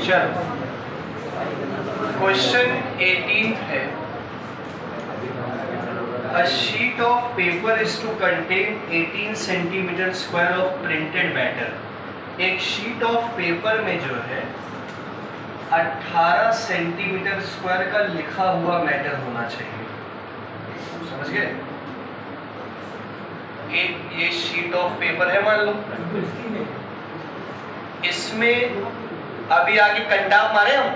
चलो क्वेश्चन 18 है, A sheet of paper is to contain 18 centimetre square of printed matter. एक sheet of paper में जो है 18 सेंटीमीटर स्क्वायर का लिखा हुआ मैटर होना चाहिए। समझ गए? एक ये शीट ऑफ पेपर है मान लो, इसमें अभी आगे कंटाप मारे हम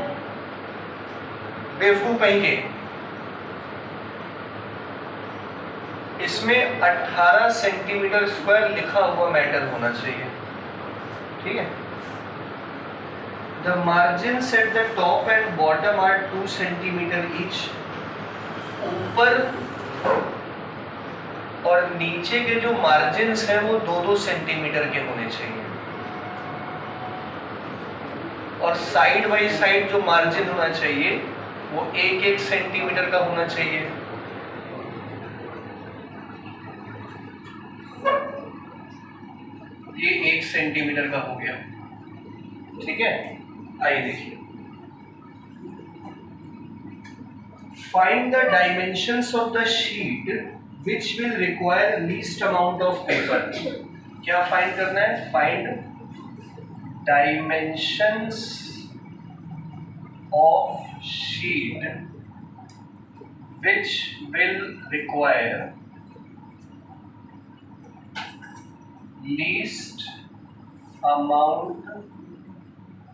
बेवकूफ कहीं के, इसमें 18 सेंटीमीटर स्क्वायर लिखा हुआ मैटर होना चाहिए। ठीक है? The margins at the top and bottom are 2 centimetre each. ऊपर और नीचे के जो मार्जिन्स हैं वो 2-2 सेंटीमीटर के होने चाहिए, और साइड बाई साइड जो मार्जिन होना चाहिए वो 1-1 सेंटीमीटर का होना चाहिए। ये 1 सेंटीमीटर का हो गया। ठीक है? आइए देखिए, find the dimensions of the sheet which will require least amount of paper. क्या फाइंड करना है? Find dimensions of sheet which will require least amount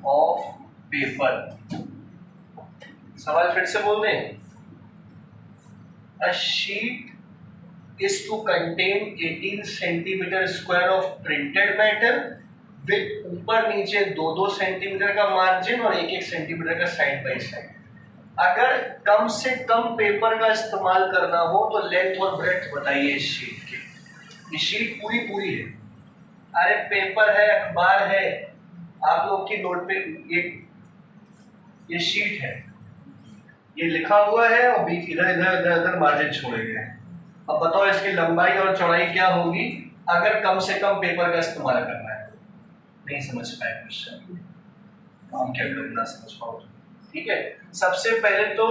of paper. सवाल फिर से बोल दें, a sheet is to contain 18 centimetre square of printed matter with ऊपर नीचे 2-2 सेंटीमीटर का मार्जिन और 1-1 सेंटीमीटर का साइड बाई साइड। अगर कम से कम पेपर का इस्तेमाल करना हो तो लेंथ और ब्रेड्थ बताइए इस शीट के। ये शीट पूरी है, अरे पेपर है, अखबार है, आप लोग की नोट पे ये शीट है, ये लिखा हुआ है और बीच इधर मार्जिन छोड़े गए हैं। अब बताओ इसकी लंबाई और चौड़ाई क्या होगी अगर कम से कम पेपर का इस्तेमाल करना है। नहीं समझ पाए क्वेश्चन, हम क्या करें ना समझ पाओ। ठीक है, सबसे पहले तो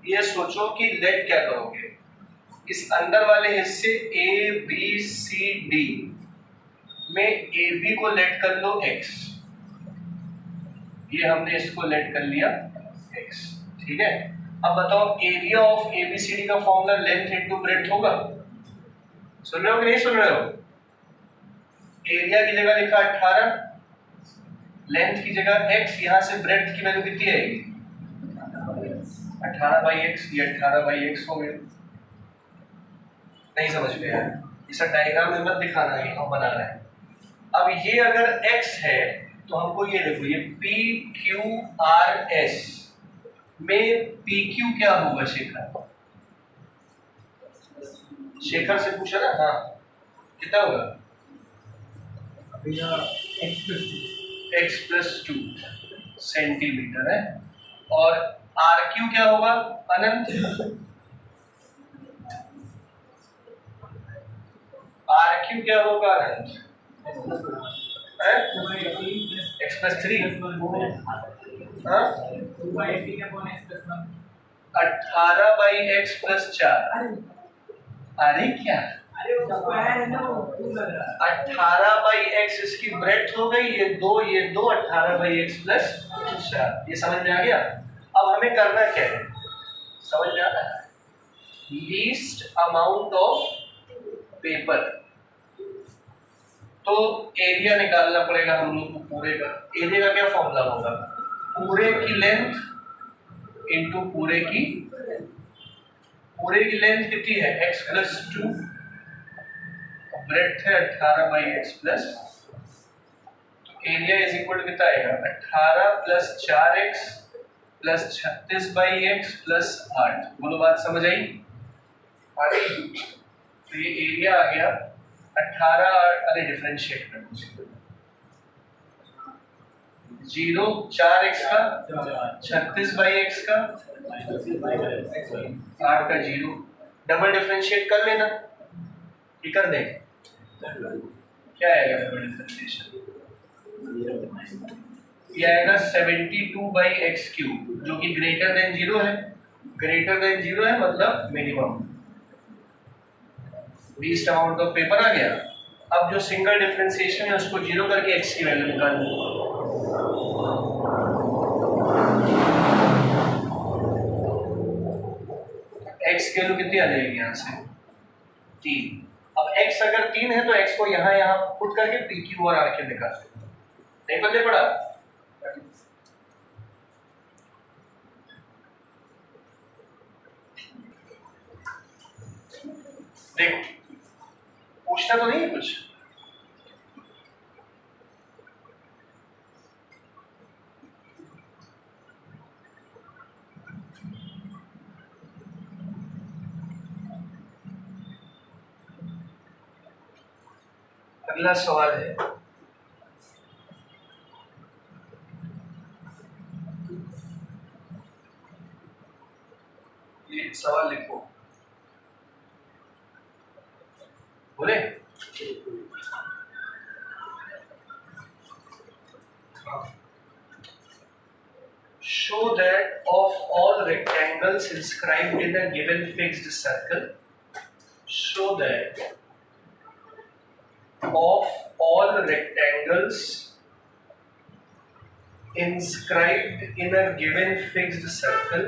ये सोचो कि लेट क्या करोगे, इस अंदर वाले हिस्से ABCD में AB को लेट कर लो X, ये हमने इसको लेट कर लिया X। ठीक है, अब बताओ एरिया ऑफ ABCD का फॉर्मूला लेंथ इनटू ब्रेड्थ होगा। सुन रहे हो कि नहीं सुन रहे हो? एरिया की जगह लिखा 18, लेंथ की जगह X, यहां से ब्रेड्थ की वैल्यू कितनी आएगी? 18/x, ये 18/x हो गया। नहीं समझ में आया? इसे डायग्राम में मत दिखाना है, हम बना रहे हैं। अब ये अगर x है तो हमको ये देखो, ये PQRS में PQ क्या होगा? शेखर से पूछा ना? हाँ, कितना होगा? x+2 सेंटीमीटर है। और RQ क्या होगा? अनंत। RQ क्या होगा? अनंत। x+3 हाँ, 18/x+4। अरे क्या 18/x इसकी ब्रेड्थ हो गई, ये 2 18/x+4। ये समझ में आ गया? अब हमें करना क्या है, समझ में आता है? Least amount of paper. तो एरिया निकालना पड़ेगा हम लोग को पूरे का। एरिया का क्या फॉर्मूला होगा? पूरे की लेंथ इनटू पूरे की लेंथ कितनी है? x+2, ब्रेड्थ है 18/x+। तो एरिया इज इक्वल टू कितना आएगा? 18 + 4x + 36/x + 8। बोलो बात समझ आई? तो ये एरिया आ गया 18, अरे डिफरेंशिएट कर दो, 0 4x का 36/x का 8 का 0, डबल डिफरेंशिएट कर लेना। ये कर देंगे क्या आएगा डबल डिफरेंशिएशन? ये आएगा 72/x³ जो कि ग्रेटर देन 0 है। ग्रेटर देन 0 है मतलब minimum. Least amount of paper आ गया। अब जो सिंगल डिफरेंशिएशन है उसको 0 करके x की वैल्यू निकालनी है। x की वैल्यू कितनी आ जाएगी यहाँ से 3। अब x अगर 3 है तो x को यहाँ पुट करके p q और r के निकालते हैं। नहीं बदले पड़ा। देखो पूछना तो नहीं है कुछ। अगला सवाल है, ये सवाल लिखो। बोले show that of all rectangles inscribed in a given fixed circle, show that of all rectangles inscribed in a given fixed circle,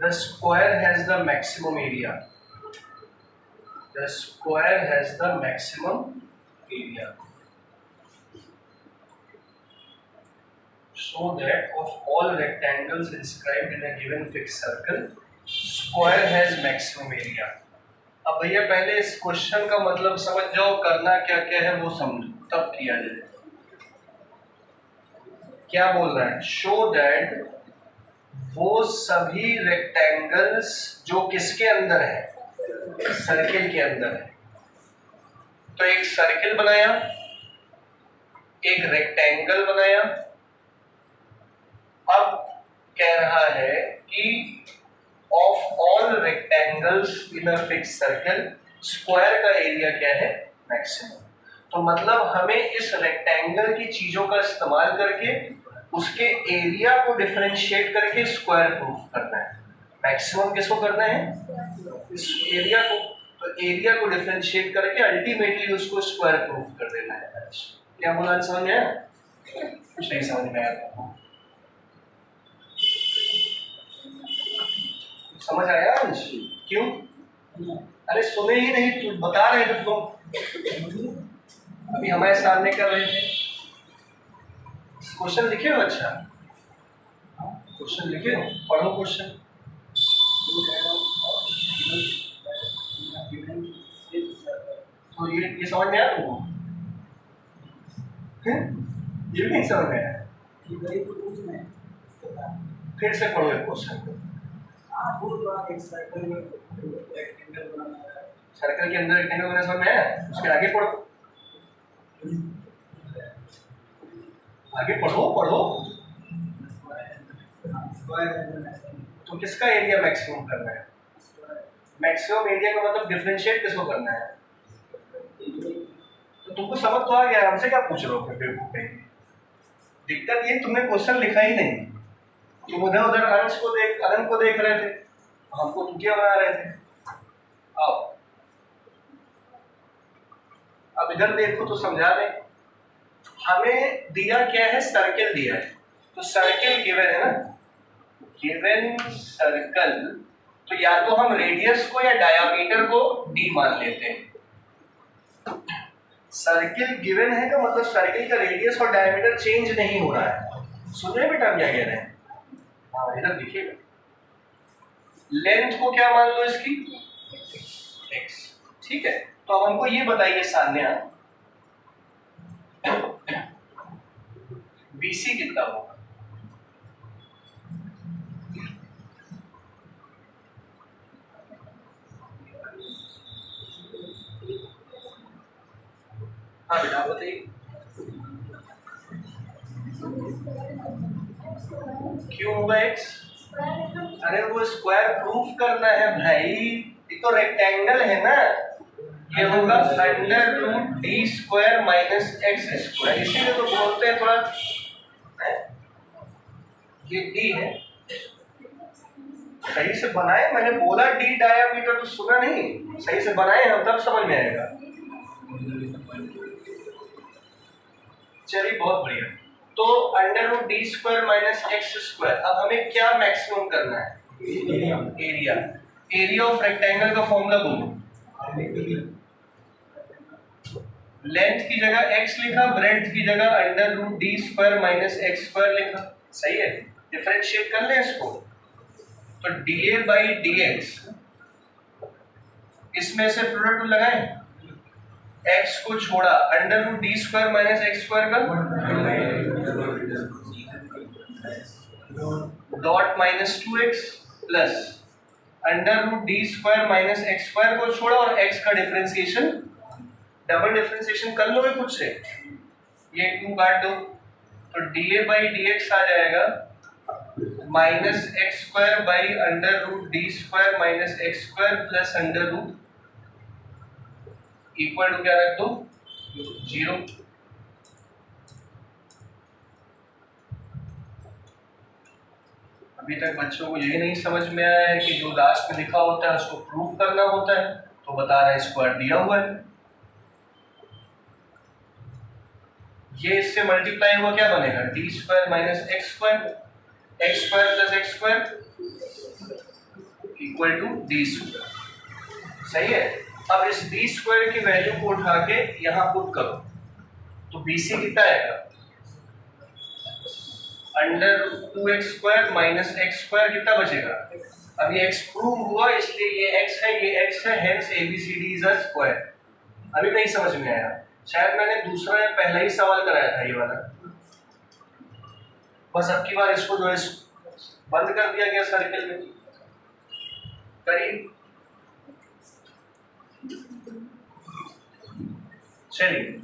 the square has the maximum area. The square has the maximum area. So that of all rectangles inscribed in a given fixed circle, square has maximum area. अब भैया पहले इस question का मतलब समझ जाओ, करना क्या क्या है वो समझो तब किया जाए। क्या बोल रहा है? शो दैट वो सभी रेक्टेंगल्स जो किसके अंदर है, सर्किल के अंदर है। तो एक सर्किल बनाया, एक रेक्टेंगल बनाया। अब कह रहा है कि of all rectangles in a fixed circle square का एरिया क्या है, मैक्सिमम। तो मतलब हमें इस रेक्टेंगल की चीजों का इस्तेमाल करके उसके एरिया को डिफरेंशिएट करके स्क्वायर प्रूफ करना है। मैक्सिमम किसको करना है, इस एरिया को। तो एरिया को डिफरेंशिएट करके अल्टीमेटली उसको स्क्वायर प्रूफ कर देना है। क्या बोला, समझ में आया? कुछ नहीं समझ में आया? समझ आया अंश? क्यों? अरे सुने ही नहीं, तू बता रहे थे तुम, अभी हमारे सामने कर रहे थे। क्वेश्चन लिखे हो? अच्छा क्वेश्चन लिखे हो, पढ़ो क्वेश्चन। तो ये समझ में आया तुमको? ये भी नहीं समझ में आया? फिर से पढ़ो क्वेश्चन को। सर्कल के अंदर रेक्टेंगल बनाना समझ में आया? उसके आगे पढ़ो, आगे पढ़ो पढ़ो। तो किसका एरिया मैक्सिमम करना है? मैक्सिमम एरिया का मतलब डिफरेंशिएट किसको करना है? तो तुमको समझ तो आ गया, हमसे क्या पूछ रहे हो फिर? दिक्कत ये तुमने क्वेश्चन लिखा ही नहीं, तुम उधर उधर अंश को देख, अनंत को देख रहे थे, हमको तुकिया बना रहे थे। आओ अब इधर देखो तो समझा दें। हमें दिया क्या है, सर्किल दिया है। तो सर्किल गिवन है ना, गिवन सर्कल। तो या तो हम रेडियस को या डायामीटर को d मान लेते हैं। सर्किल गिवन है का मतलब सर्किल का रेडियस और डायमीटर चेंज नहीं हो रहा है। सुन रहे बेटा क्या कह रहे हैं? हाँ इधर देखिएगा। लेंथ को क्या मान लो इसकी, x, ठीक है। तो अब हमको ये बताइए सान्या, BC कितना होगा? हाँ बेटा बताइए। क्यों होगा x? अरे वो स्क्वायर प्रूफ करना है भाई, ये तो रेक्टेंगल है ना, ये होगा under root D square minus x square. इसीलिए तो बोलते हैं थोड़ा है? ये डी है, सही से बनाए। मैंने बोला डी डायामीटर तो सुना नहीं, सही से बनाए हम तब समझ में आएगा। चलिए बहुत बढ़िया। तो under root D square minus x square. अब हमें क्या मैक्सिमम करना है? एरिया। एरिया ऑफ रेक्टेंगल का फॉर्मूला बोलो। लेंथ की जगह x लिखा, ब्रेड्थ की जगह under root D square minus x square लिखा। सही है, डिफरेंशिएट कर ले इसको। तो dA बाई dx, इसमें से प्रोडक्ट लगाएं, x को छोड़ा, under root D square minus x square का dot minus 2x plus under root D square minus x square को छोड़ा और x का डिफरेंशिएशन, डबल डिफरेंशिएशन कर लोगे खुद से, ये 2 काट दो तो dA बाई dx आ जाएगा minus x square by under root D square minus x square plus under root equal to क्या रख दो 0। अभी तक बच्चों को यही नहीं समझ में आया है कि जो लास्ट में लिखा होता है उसको प्रूफ करना होता है, तो बता रहे हैं स्क्वायर दिया हुआ है। ये इससे मल्टीप्लाई हुआ क्या बनेगा? D square minus x square, X square plus X square equal to D square. सही है। अब इस डी स्क्वायर की वैल्यू को उठा के यहां पुट करो तो बीसी कितना आएगा? Under 2x square minus x square कितना बचेगा? अब ये x प्रूव हुआ इसलिए ये x है, ये x है, hence ABCD is a square. अभी नहीं समझ में आया, शायद मैंने दूसरा या पहला ही सवाल कराया था ये वाला। बस अब की बार इसको जो है बंद कर दिया गया सर्किल में। करीब चलिए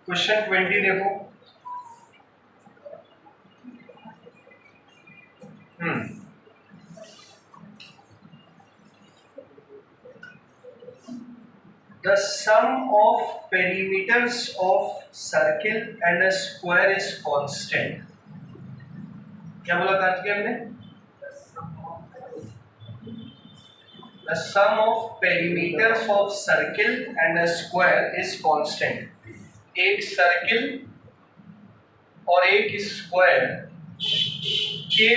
क्वेश्चन 20 देखो। The sum of perimeters of circle and a square is constant. क्या बोला कार्तिक हमने? The sum of perimeters of circle and a square is constant. एक सर्किल और एक स्क्वायर के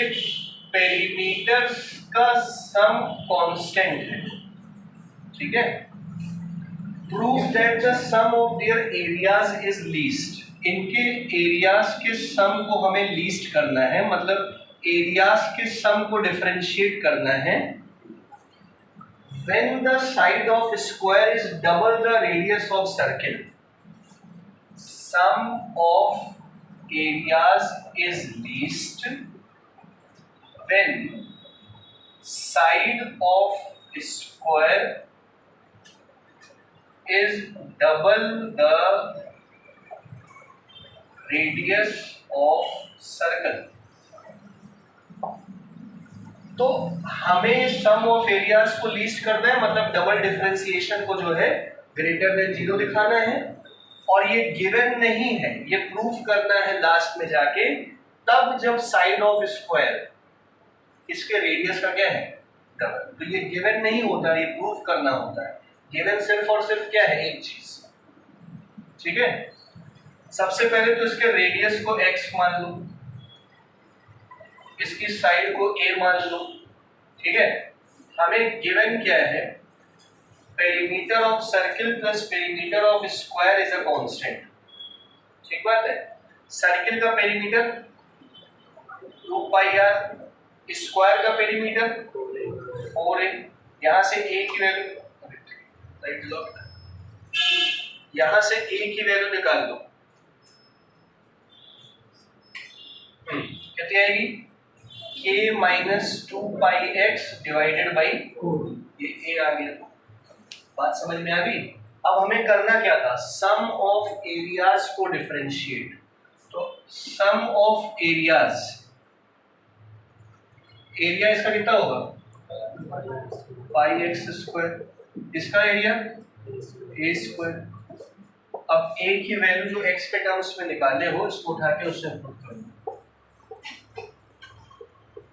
पेरीमीटर्स का सम कांस्टेंट है। ठीक है। Prove that the sum of their areas is least. इनके एरियाज के सम को हमें लीस्ट करना है, मतलब एरियाज के सम को डिफरेंशिएट करना है। When the side of square is double the radius of circle, sum of areas is least when side of square is double the radius of circle। तो हमें सम ऑफ एरियाज को least करना है, मतलब double differentiation को जो है greater than 0 दिखाना है। और ये गिवन नहीं है, ये प्रूफ करना है लास्ट में जाके, तब जब साइड ऑफ स्क्वायर इसके रेडियस का क्या है डबल। तो ये गिवन नहीं होता, ये प्रूफ करना होता है। गिवन सिर्फ और सिर्फ क्या है, एक चीज। ठीक है। सबसे पहले तो इसके रेडियस को x मान लो, इसकी साइड को a मान लो। ठीक है। हमें गिवन क्या है? Perimeter of circle plus perimeter of square is a constant. ठीक बात है। सर्किल का पेरीमीटर 2πr, स्क्वायर का पेरीमीटर 4a। यहां से a की वैल्यू, यहां से a की वैल्यू निकाल दो, कितनी आएगी? k minus 2πx divided by 4। ये a आ गया। बात समझ में आ गई? अब हमें करना क्या था? सम ऑफ एरियाज को डिफरेंशिएट। तो सम ऑफ एरियाज एरिया इसका कितना होगा, पाई एक्स स्क्वायर, इसका एरिया ए स्क्वायर। अब ए की वैल्यू जो एक्स के टर्म्स में निकाले हो इसको उठा के उससे पुट कर दो,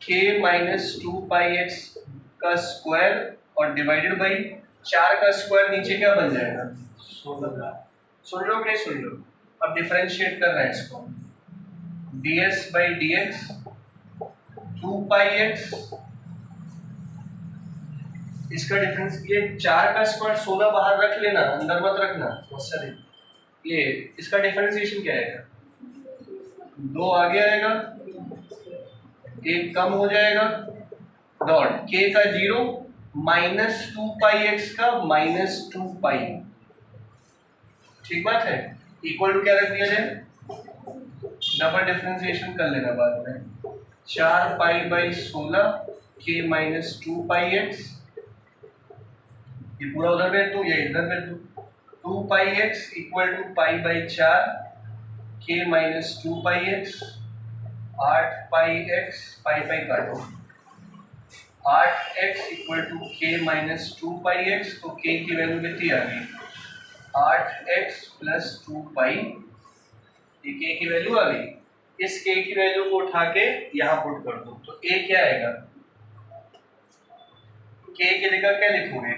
k माइनस 2πx का स्क्वायर और डिवाइडेड बाई 4 का स्क्वायर, नीचे क्या बन जाएगा 16। सुन लो नहीं सुन लो, अब डिफरेंशिएट कर रहे हैं इसको, ds by D x 2πx, इसका डिफरेंस, ये 4 का स्क्वायर 16 बाहर रख लेना, अंदर मत रखना, समस्या नहीं। ये इसका डिफरेंशिएशन क्या आएगा, 2 आगे आएगा, 1 कम हो जाएगा, डॉट k का 0 माइनस 2πx का माइनस 2π, ठीक बात है। इक्वल टू क्या रख दिया जाए, डबल डिफरेंशिएशन कर लेना बाद में, 4π/16 k माइनस 2πx, ये पूरा उधर भेज दो, ये इधर भेज दो, 2πx equal to π/4 k minus 2πx, 8πx, pi काटो, 8x equal to k minus 2πx, तो k की वैल्यू कितनी आ गई, 8x प्लस 2π, ये k की वैल्यू आ गई। इस k की वैल्यू को उठा के यहाँ पुट कर दो, तो a क्या आएगा, k की जगह क्या लिखोगे,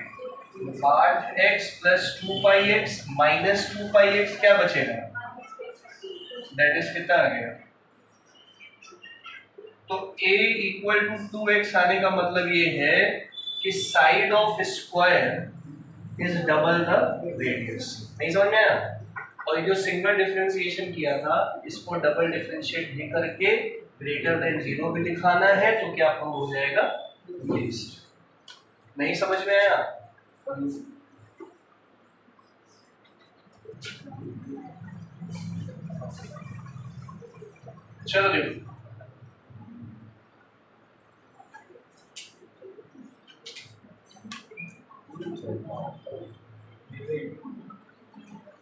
8x plus 2πx minus 2πx, क्या बचेगा, दैट इज कितना आ गया, तो a इक्वल टू 2x आने का मतलब ये है कि side of square is double the radius. नहीं समझ में आया। और ये जो सिंगल डिफरेंशिएशन किया था इसको डबल डिफरेंशिएट भी करके ग्रेटर देन 0 भी दिखाना है, तो क्या फॉर्म हो जाएगा, लीस्ट। नहीं समझ में आया, चलो देखो,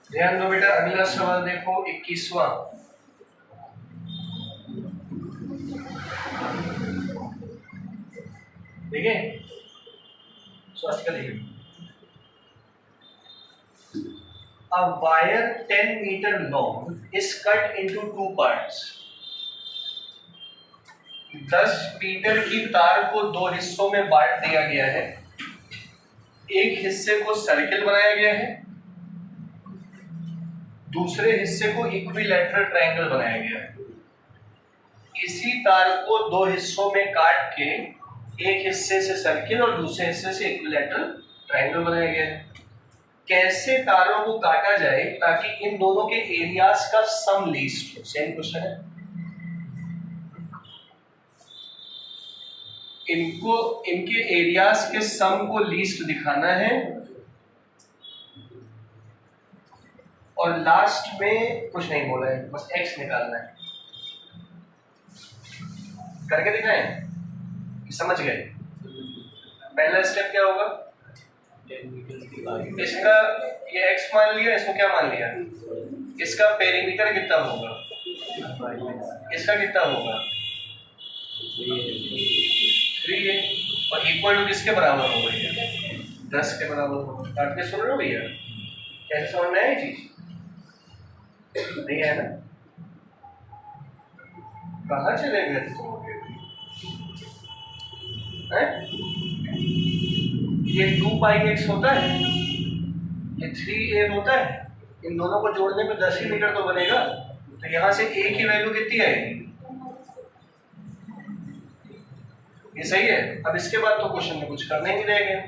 ध्यान दो बेटा, अगला सवाल देखो 21वां। देखिए स्वास्थ्य का देखिए, A wire 10 meter long is cut into 2 parts. 10 metre की तार को 2 हिस्सों में बांट दिया गया है। एक हिस्से को सर्किल बनाया गया है, दूसरे हिस्से को इक्विलैटरल ट्रायंगल बनाया गया है। इसी तार को 2 हिस्सों में काट के एक हिस्से से सर्किल और दूसरे हिस्से से इक्विलैटरल ट्रायंगल बनाया गया है। कैसे तारों को काटा जाए ताकि इन दोनों के एरियाज का सम लीस्ट हो, सेम क्वेश्चन है। इनको इनके एरियाज के सम को लीस्ट दिखाना है और लास्ट में कुछ नहीं बोला है, बस x निकालना है। करके दिखाएं, समझ गए। पहला स्टेप क्या होगा, इसका ये x मान लिया, इसको क्या मान लिया, इसका पेरीमीटर कितना होगा, इसका कितना होगा 3 है, और इक्वल टू किसके बराबर होगा, 10 के बराबर होगा। काट के सुन रहे हो भैया, कैसे समझ में आई चीज, नहीं है ना। कहाँ चले गए तुम, ये 2πx होता है, ये 3a होता है, इन दोनों को जोड़ने पे 10 ही मीटर तो बनेगा। तो यहाँ से a की वैल्यू कितनी आएगी, ये सही है। अब इसके बाद तो क्वेश्चन में कुछ करने ही नहीं रहेगा,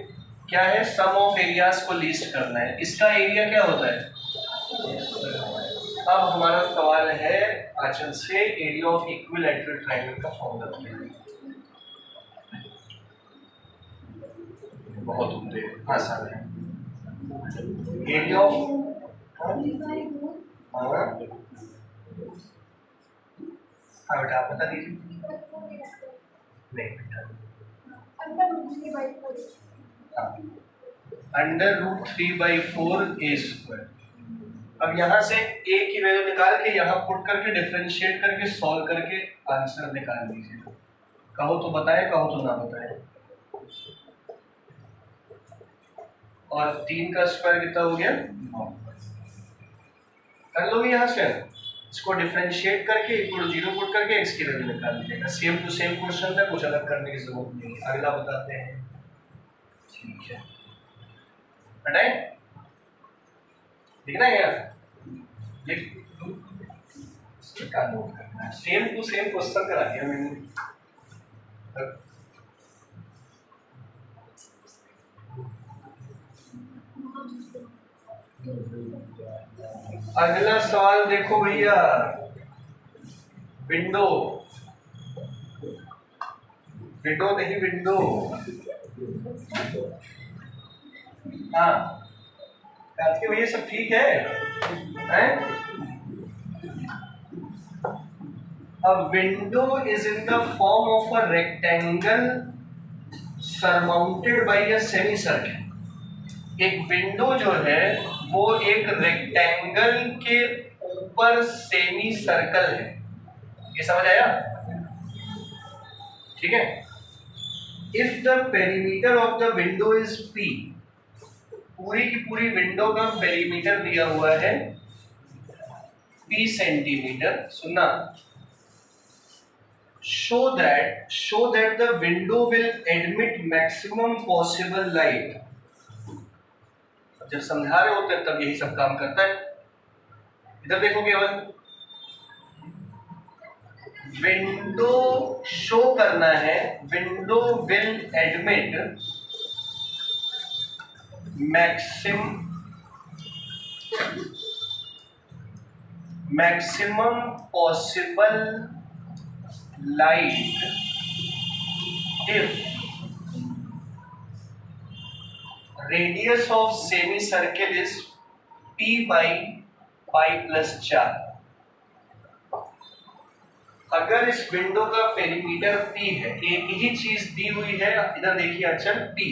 क्या है, सम ऑफ एरियाज को लीस्ट करना है। इसका एरिया क्या होता है, अब हमारा सवाल है आंचल से एरिया ऑफ इक्विलैटरल ट्रायंगल का फॉर्मूला बताइए। बहुत उम्दे आसान है, एरिया ऑफ हाँ बेटा आप बता दीजिए। नहीं बेटा, √3/4 a स्क्वायर। अब यहाँ से a की वैल्यू निकाल के यहाँ पुट करके डिफरेंशिएट करके सॉल्व करके आंसर निकाल लीजिए। कहो तो बताएं, कहो तो ना बताएं। और 3 का स्क्वायर कितना हो गया? 9। कर लोगे यहाँ से, इसको डिफरेंशिएट करके इक्वल 0 पुट करके x की वैल्यू निकाल लीजिएगा। सेम टू सेम क्वेश्चन है, कुछ अलग करने की जरूरत नहीं है। अगला बताते हैं। ठीक है, हटाए, दिख रहा है यार, लिख नोट करना है। सेम टू सेम क्वेश्चन करा दिया मैंने। अगला सवाल देखो भैया, विंडो, विंडो नहीं विंडो। हाँ कार्तिक भैया सब ठीक है, हैं? A window is in the form of a rectangle surmounted by a semicircle। एक विंडो जो है वो एक रेक्टेंगल के ऊपर सेमी सर्कल है। ये समझ आया? ठीक है। If the perimeter of the window is P, पूरी की पूरी विंडो का पेरीमीटर दिया हुआ है P सेंटीमीटर। सुनना, show that the window will admit maximum possible light। जब समझा रहे होते हैं तब यही सब काम करता है। इधर देखो केवल, विंडो शो करना है window will admit maximum possible light if radius of semicircle is P by pi plus 4। अगर इस विंडो का पेरीमीटर P है, एक ही चीज दी हुई है, इधर देखिए अक्षर P,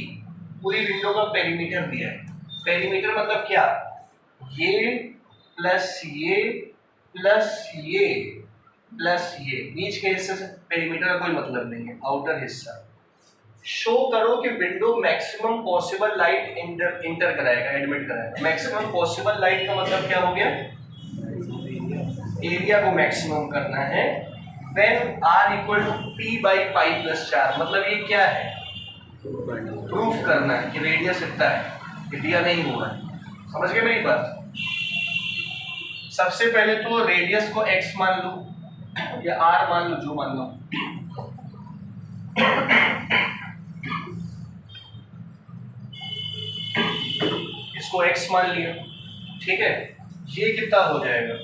पूरी विंडो का पेरीमीटर दिया है। पेरीमीटर मतलब क्या? ये प्लस ये प्लस ये प्लस ये, बीच के हिस्से से पेरीमीटर का कोई मतलब नहीं है, आउटर हिस्सा। शो करो कि window maximum possible light inter कराएगा, एडमिट कराएगा। मैक्सिमम पॉसिबल लाइट का मतलब क्या हो गया? एरिया को मैक्सिमम करना है। When r equal to p by pi plus 4, मतलब ये क्या है? प्रूफ करना है कि रेडियस इतना है, दिया नहीं हुआ है। समझ गए मेरी बात? सबसे पहले तो रेडियस को x मान लो या r मान लो, जो मान लो। इसको x मान लिया, ठीक है। ये कितना हो जाएगा?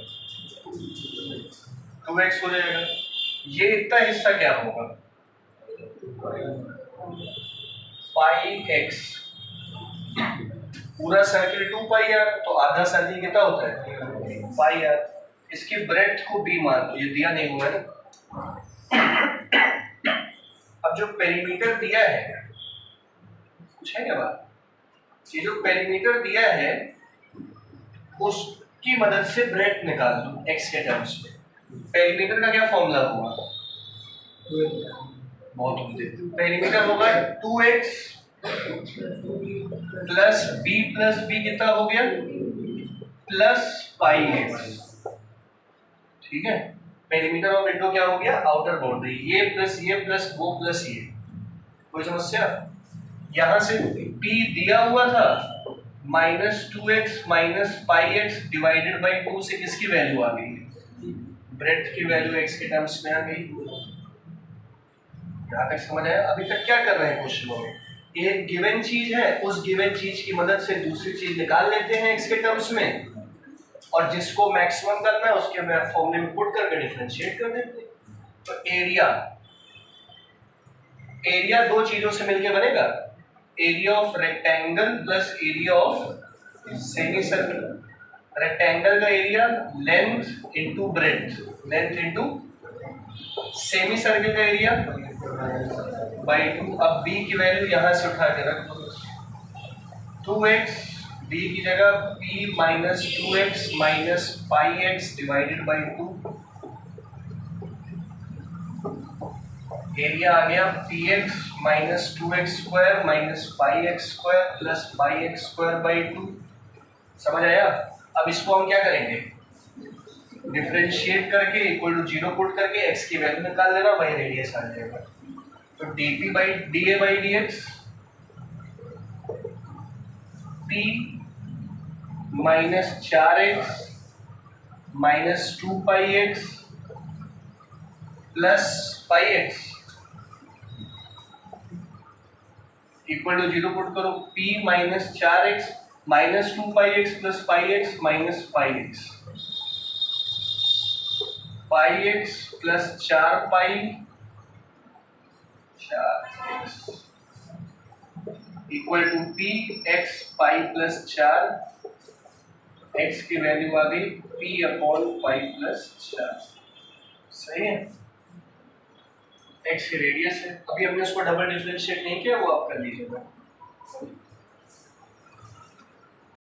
2x हो जाएगा। ये इतना हिस्सा क्या होगा? पाई x। पूरा सर्किल 2 पाई आर, तो आधा सर्किल कितना होता है? पाई आर। इसकी ब्रेड्थ को b मान लो, ये दिया नहीं हुआ है ना। अब जो पेरीमीटर दिया है, कुछ है क्या बात? ये जो पेरीमीटर दिया है उसकी मदद से ब्रेड्थ निकाल दो x के टर्म्स में। पेरीमीटर का क्या फॉर्मूला होगा? बहुत होते। पेरीमीटर होगा 2x प्लस b कितना हो गया? Plus pi x। ठीक है। पेरीमीटर ऑफ विंडो क्या हो गया? Outer boundary. ये प्लस वो प्लस ये। कोई समस्या? यहां से p दिया हुआ था -2x minus pi x divided by 2 से किसकी वैल्यू आ गई? ब्रेड्थ की वैल्यू x के टर्म्स में आ गई। यहां तक समझ आया? अभी तक क्या कर रहे हैं क्वेश्चनों में? एक गिवन चीज है, उस गिवन चीज की मदद से दूसरी चीज निकाल लेते हैं x के टर्म्स में, और जिसको मैक्सिमम करना है उसके फॉर्मूले में पुट करके डिफरेंशिएट कर देते हैं। तो एरिया दो चीजों से मिलके बनेगा, area of rectangle plus area of semi circle. Rectangle का area length into breadth, length into semi circle का एरिया बाई 2। अब b की वैल्यू यहां से उठा के रख दो, 2x, b की जगह p minus 2x minus pi x divided by 2। Area आ गया p x minus 2x² minus 5x² plus 5x² 2। समझ आया? अब इसको हम क्या करेंगे, डिफरेंशिएट करके इक्वल टू 0 पुट करके x की वैल्यू निकाल लेना, वही रेडियस आ जाएगा। तो dA/dx p minus 4x minus 2πx plus 5x equal to 0 put करो, p minus 4x minus 2πx plus 5x minus 5x plus 4x equal to p x pi plus 4, x की value आ गई p upon pi plus 4। सही है? x की radius है। अभी हमने उसको डबल डिफरेंशिएट नहीं किया, वो आप कर लीजिएगा।